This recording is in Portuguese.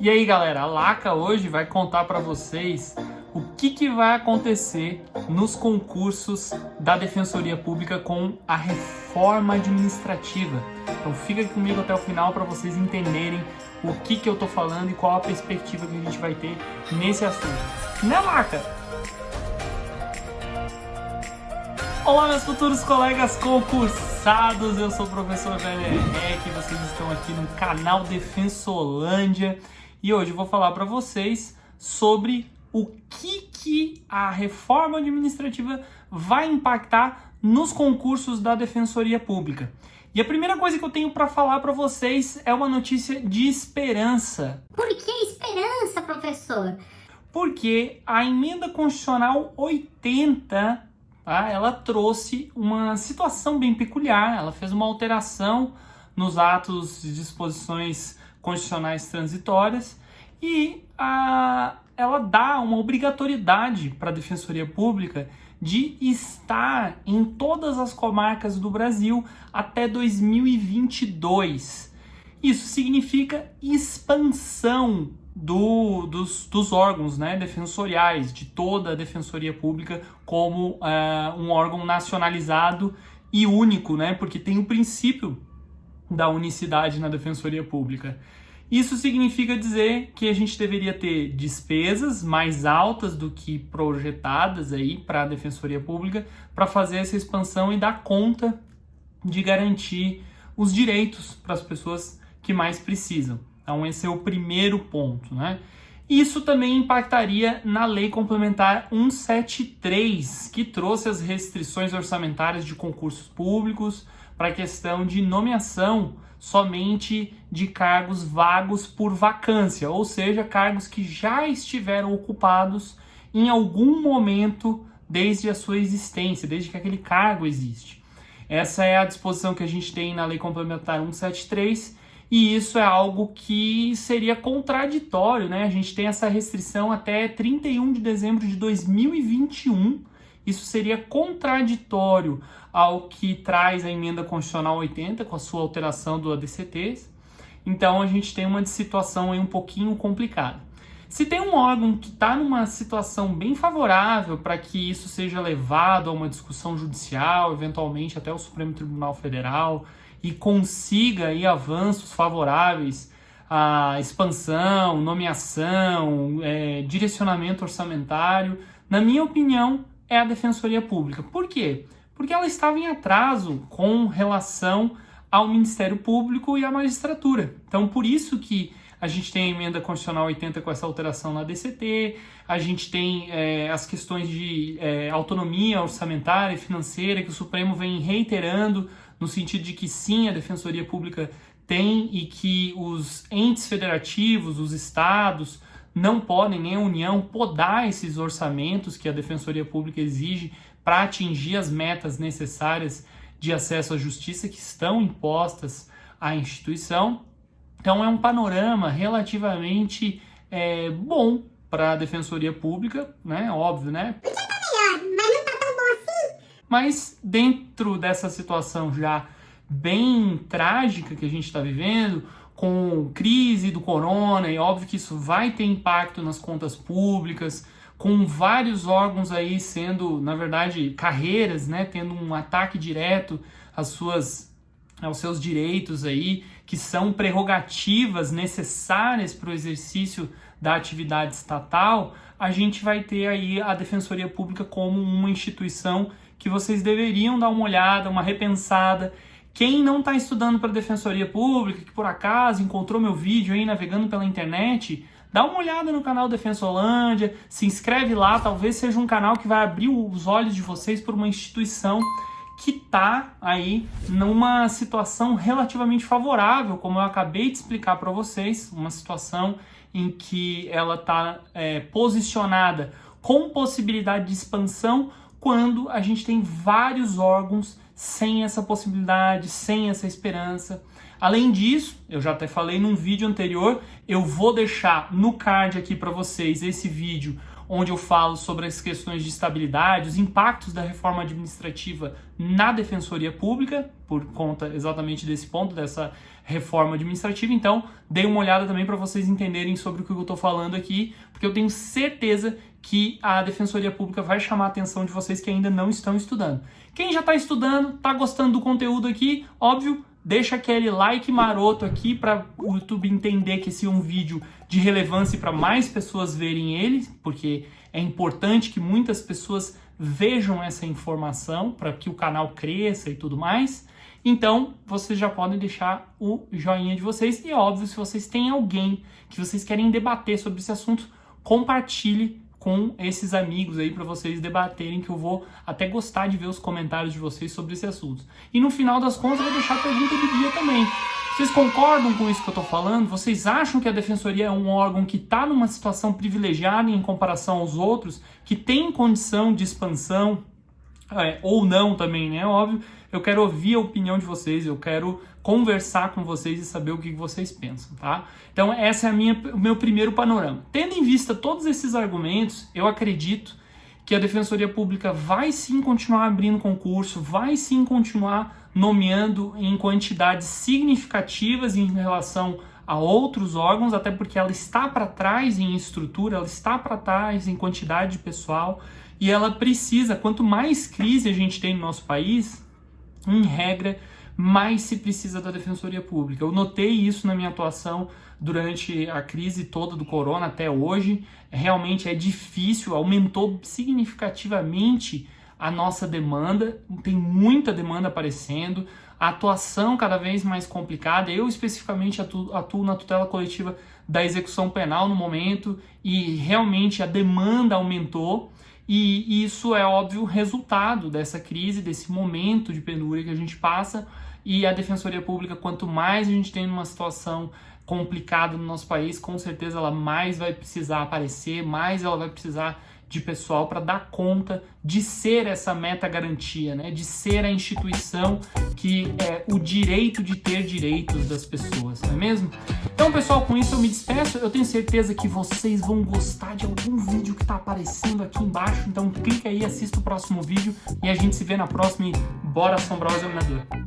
E aí galera, a Laca hoje vai contar para vocês o que vai acontecer nos concursos da Defensoria Pública com a reforma administrativa. Então fica comigo até o final para vocês entenderem o que eu tô falando e qual a perspectiva que a gente vai ter nesse assunto. Né, Laca? Olá, meus futuros colegas concursados, eu sou o professor Werner Heck, vocês estão aqui no canal Defensolândia e hoje eu vou falar para vocês sobre o que a reforma administrativa vai impactar nos concursos da Defensoria Pública. E a primeira coisa que eu tenho para falar para vocês é uma notícia de esperança. Por que esperança, professor? Porque a Emenda Constitucional 80... ela trouxe uma situação bem peculiar, ela fez uma alteração nos atos de disposições constitucionais transitórias e ela dá uma obrigatoriedade para a Defensoria Pública de estar em todas as comarcas do Brasil até 2022. Isso significa expansão dos órgãos, né, defensoriais, de toda a Defensoria Pública como um órgão nacionalizado e único, né, porque tem o princípio da unicidade na Defensoria Pública. Isso significa dizer que a gente deveria ter despesas mais altas do que projetadas aí para a Defensoria Pública para fazer essa expansão e dar conta de garantir os direitos para as pessoas que mais precisam. Então esse é o primeiro ponto, né? Isso também impactaria na Lei Complementar 173, que trouxe as restrições orçamentárias de concursos públicos para a questão de nomeação somente de cargos vagos por vacância, ou seja, cargos que já estiveram ocupados em algum momento desde a sua existência, desde que aquele cargo existe. Essa é a disposição que a gente tem na Lei Complementar 173, e isso é algo que seria contraditório, né? A gente tem essa restrição até 31 de dezembro de 2021. Isso seria contraditório ao que traz a Emenda Constitucional 80, com a sua alteração do ADCT. Então a gente tem uma situação aí um pouquinho complicada. Se tem um órgão que está numa situação bem favorável para que isso seja levado a uma discussão judicial, eventualmente até o Supremo Tribunal Federal, e consiga aí avanços favoráveis à expansão, nomeação, direcionamento orçamentário, na minha opinião, é a Defensoria Pública. Por quê? Porque ela estava em atraso com relação ao Ministério Público e à magistratura. Então, por isso que a gente tem a Emenda Constitucional 80 com essa alteração na DCT, a gente tem as questões de autonomia orçamentária e financeira que o Supremo vem reiterando, no sentido de que sim, a Defensoria Pública tem e que os entes federativos, os estados, não podem, nem a União, podar esses orçamentos que a Defensoria Pública exige para atingir as metas necessárias de acesso à justiça que estão impostas à instituição. Então é um panorama relativamente bom para a Defensoria Pública, né? Óbvio, né? Podia estar melhor, mas não tá tão bom assim. Mas dentro dessa situação já bem trágica que a gente está vivendo, com crise do corona, e óbvio que isso vai ter impacto nas contas públicas, com vários órgãos aí sendo, na verdade, carreiras, né? Tendo um ataque direto aos seus direitos aí, que são prerrogativas necessárias para o exercício da atividade estatal, a gente vai ter aí a Defensoria Pública como uma instituição que vocês deveriam dar uma olhada, uma repensada. Quem não está estudando para a Defensoria Pública, que por acaso encontrou meu vídeo aí navegando pela internet, dá uma olhada no canal Defensolândia, se inscreve lá, talvez seja um canal que vai abrir os olhos de vocês por uma instituição que está aí numa situação relativamente favorável, como eu acabei de explicar para vocês, uma situação em que ela está posicionada com possibilidade de expansão, quando a gente tem vários órgãos sem essa possibilidade, sem essa esperança. Além disso, eu já até falei num vídeo anterior, eu vou deixar no card aqui para vocês esse vídeo onde eu falo sobre as questões de estabilidade, os impactos da reforma administrativa na Defensoria Pública, por conta exatamente desse ponto, dessa reforma administrativa. Então, dei uma olhada também para vocês entenderem sobre o que eu estou falando aqui, porque eu tenho certeza que a Defensoria Pública vai chamar a atenção de vocês que ainda não estão estudando. Quem já está estudando, está gostando do conteúdo aqui, óbvio, deixa aquele like maroto aqui para o YouTube entender que esse é um vídeo de relevância para mais pessoas verem ele, porque é importante que muitas pessoas vejam essa informação para que o canal cresça e tudo mais. Então, vocês já podem deixar o joinha de vocês e, óbvio, se vocês têm alguém que vocês querem debater sobre esse assunto, compartilhe com esses amigos aí para vocês debaterem, que eu vou até gostar de ver os comentários de vocês sobre esse assunto. E no final das contas eu vou deixar a pergunta do dia também. Vocês concordam com isso que eu estou falando? Vocês acham que a Defensoria é um órgão que está numa situação privilegiada em comparação aos outros, que tem condição de expansão, ou não também, né? Óbvio, eu quero ouvir a opinião de vocês, eu quero conversar com vocês e saber o que vocês pensam, tá? Então, esse é o meu primeiro panorama. Tendo em vista todos esses argumentos, eu acredito que a Defensoria Pública vai sim continuar abrindo concurso, vai sim continuar nomeando em quantidades significativas em relação a outros órgãos, até porque ela está para trás em estrutura, ela está para trás em quantidade de pessoal, e ela precisa, quanto mais crise a gente tem no nosso país, em regra, mais se precisa da Defensoria Pública. Eu notei isso na minha atuação durante a crise toda do corona até hoje. Realmente é difícil, aumentou significativamente a nossa demanda, tem muita demanda aparecendo, a atuação cada vez mais complicada. Eu especificamente atuo na tutela coletiva da execução penal no momento e realmente a demanda aumentou. E isso é óbvio resultado dessa crise, desse momento de penúria que a gente passa, e a Defensoria Pública, quanto mais a gente tem uma situação complicada no nosso país, com certeza ela mais vai precisar aparecer, mais ela vai precisar de pessoal para dar conta de ser essa meta-garantia, né? De ser a instituição que é o direito de ter direitos das pessoas, não é mesmo? Então, pessoal, com isso eu me despeço. Eu tenho certeza que vocês vão gostar de algum vídeo que está aparecendo aqui embaixo. Então, clica aí, assista o próximo vídeo e a gente se vê na próxima. E bora assombrar o examinador!